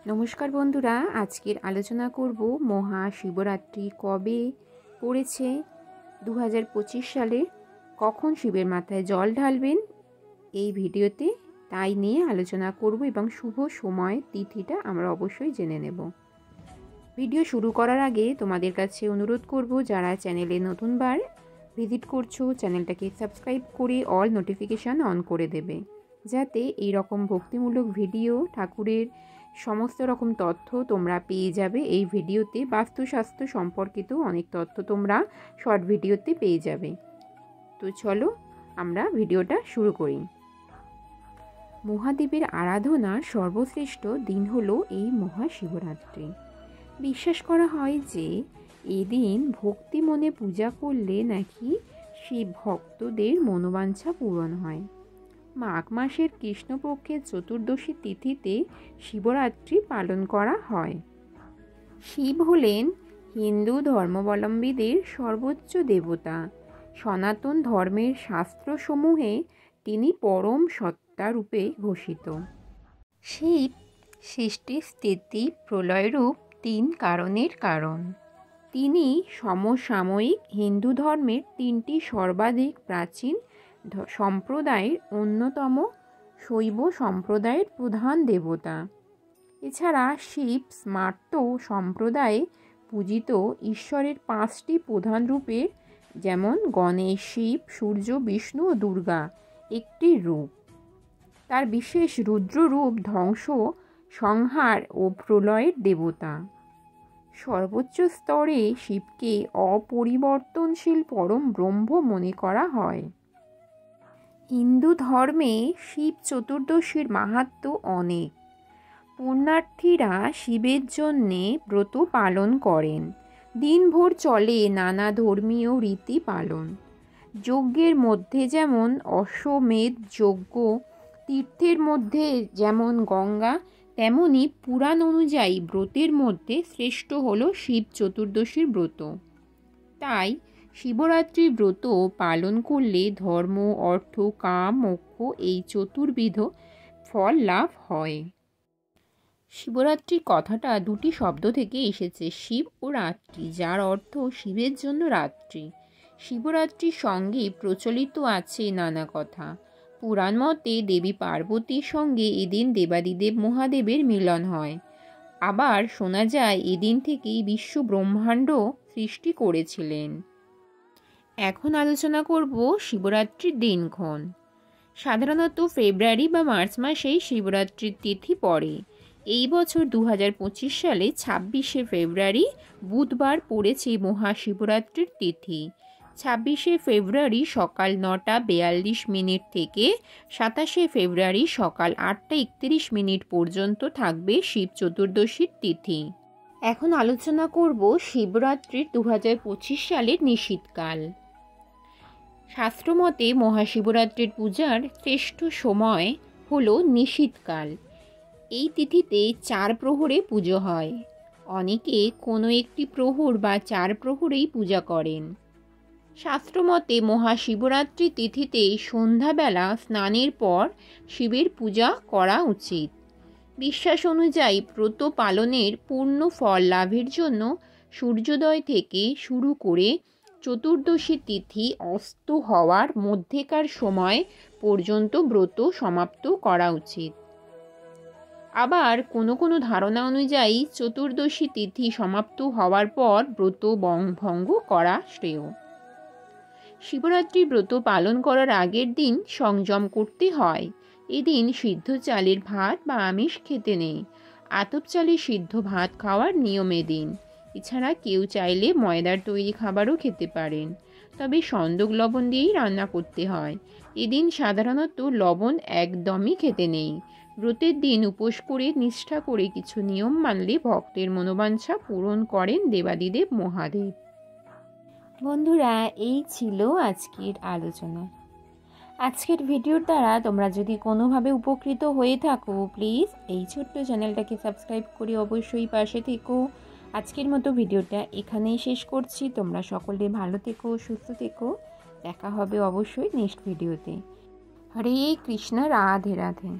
নমস্কার বন্ধুরা, আজকের আলোচনা করব মহাশিবরাত্রি কবে পড়েছে 2025 সালে, কখন শিবের মাথায় জল ঢালবেন এই ভিডিওতে তাই নিয়ে আলোচনা করব এবং শুভ সময় তিথিটা আমরা অবশ্যই জেনে নেব। ভিডিও শুরু করার আগে তোমাদের কাছে অনুরোধ করব, যারা চ্যানেলে নতুনবার ভিজিট করছো চ্যানেলটাকে সাবস্ক্রাইব করে অল নোটিফিকেশান অন করে দেবে, যাতে এই রকম ভক্তিমূলক ভিডিও, ঠাকুরের সমস্ত রকম তথ্য তোমরা পেয়ে যাবে এই ভিডিওতে। বাস্তুশাস্ত্র সম্পর্কিত অনেক তথ্য তোমরা শর্ট ভিডিওতে পেয়ে যাবে। তো চলো আমরা ভিডিওটা শুরু করি। মহাদেবের আরাধনার সর্বশ্রেষ্ঠ দিন হলো এই মহাশিবরাত্রি। বিশ্বাস করা হয় যে এদিন ভক্তি মনে পূজা করলে নাকি শিব ভক্তদের মনোবাঞ্ছা পূরণ হয়। মাঘ মাসের কৃষ্ণপক্ষের চতুর্দশী তিথিতে শিবরাত্রি পালন করা হয়। শিব হলেন হিন্দু ধর্মাবলম্বীদের সর্বোচ্চ দেবতা। সনাতন ধর্মের শাস্ত্রসমূহে তিনি পরম সত্তা রূপে ঘোষিত। শিব সৃষ্টি, স্থিতি, প্রলয়রূপ তিন কারণের কারণ। তিনি সমসাময়িক হিন্দু ধর্মের তিনটি সর্বাধিক প্রাচীন সম্প্রদায়ের অন্যতম শৈব সম্প্রদায়ের প্রধান দেবতা। এছাড়া শিব স্মার্ত সম্প্রদায়ে পূজিত ঈশ্বরের পাঁচটি প্রধান রূপের, যেমন গণেশ, শিব, সূর্য, বিষ্ণু ও দুর্গা একটি রূপ। তার বিশেষ রুদ্র রূপ ধ্বংস, সংহার ও প্রলয়ের দেবতা। সর্বোচ্চ স্তরে শিবকে অপরিবর্তনশীল পরম ব্রহ্ম মনে করা হয়। হিন্দু ধর্মে শিব চতুর্দশীর মাহাত্ম্য অনেক। পুণ্যার্থীরা শিবের জন্যে ব্রত পালন করেন। দিনভর চলে নানা ধর্মীয় রীতি পালন। যজ্ঞের মধ্যে যেমন অশ্বমেধ যজ্ঞ, তীর্থের মধ্যে যেমন গঙ্গা, তেমনি পুরাণ অনুযায়ী ব্রতের মধ্যে শ্রেষ্ঠ হল শিব চতুর্দশীর ব্রত। তাই শিবরাত্রির ব্রত পালন করলে ধর্ম, অর্থ, কাম, মোক্ষ এই চতুর্বিধ ফল লাভ হয়। শিবরাত্রি কথাটা দুটি শব্দ থেকে এসেছে, শিব ও রাত্রি, যার অর্থ শিবের জন্য রাত্রি। শিবরাত্রির সঙ্গে প্রচলিত আছে নানা কথা। পুরাণ মতে দেবী পার্বতীর সঙ্গে এদিন দেবাদিদেব মহাদেবের মিলন হয়। আবার শোনা যায় এদিন থেকেই বিশ্ব ব্রহ্মাণ্ড সৃষ্টি করেছিলেন। এখন আলোচনা করব শিবরাত্রির দিনক্ষণ। সাধারণত ফেব্রুয়ারি বা মার্চ মাসেই শিবরাত্রির তিথি পড়ে। এই বছর 2025 সালে 26শে ফেব্রুয়ারি বুধবার পড়েছে মহাশিবরাত্রির তিথি। 26শে ফেব্রুয়ারি সকাল 9:42 থেকে 27শে ফেব্রুয়ারি সকাল 8:31 পর্যন্ত থাকবে শিব চতুর্দশীর তিথি। এখন আলোচনা করব শিবরাত্রির 2025 সালের নিশীথকাল। শাস্ত্রমতে মহাশিবরাত্রির পূজার শ্রেষ্ঠ সময় হল নিশীথকাল। এই তিথিতে 4 প্রহরে পুজো হয়। অনেকে কোনো একটি প্রহর বা 4 প্রহরেই পূজা করেন। শাস্ত্রমতে মহাশিবরাত্রি তিথিতে সন্ধ্যাবেলা স্নানের পর শিবের পূজা করা উচিত। বিশ্বাস অনুযায়ী ব্রত পালনের পূর্ণ ফল লাভের জন্য সূর্যোদয় থেকে শুরু করে চতুর্দশী তিথি অস্ত হওয়ার মধ্যেকার সময় পর্যন্ত ব্রত সমাপ্ত করা উচিত। আবার কোনো ধারণা অনুযায়ী চতুর্দশী তিথি সমাপ্ত হওয়ার পর ব্রত ভঙ্গ করা শ্রেয়। শিবরাত্রি ব্রত পালন করার আগের দিন সংযম করতে হয়। এদিন সিদ্ধ চালের ভাত বা আমিষ খেতে নেই। আতপ চালের সিদ্ধ ভাত খাওয়ার নিয়ম এদিন। এছাড়া কেউ চাইলে ময়দার তৈরি খাবারও খেতে পারেন, তবে সন্দক লবণ দিয়েই রান্না করতে হয়। এদিন সাধারণত লবণ একদমই খেতে নেই। ব্রতের দিন উপোস করে নিষ্ঠা করে কিছু নিয়ম মানলে ভক্তের মনোবাঞ্ছা পূরণ করেন দেবাদিদেব মহাদেব। বন্ধুরা, এই ছিল আজকের আলোচনা। আজকের ভিডিওর দ্বারা তোমরা যদি কোনোভাবে উপকৃত হয়ে থাকো, প্লিজ এই ছোট্ট চ্যানেলটাকে সাবস্ক্রাইব করে অবশ্যই পাশে থেকো। আজকের মতো ভিডিওটা এখানেই শেষ করছি। তোমরা সকলে ভালো থেকো, সুস্থ থেকো। দেখা হবে অবশ্যই নেক্সট ভিডিওতে। হরে কৃষ্ণ, রাধে রাধে।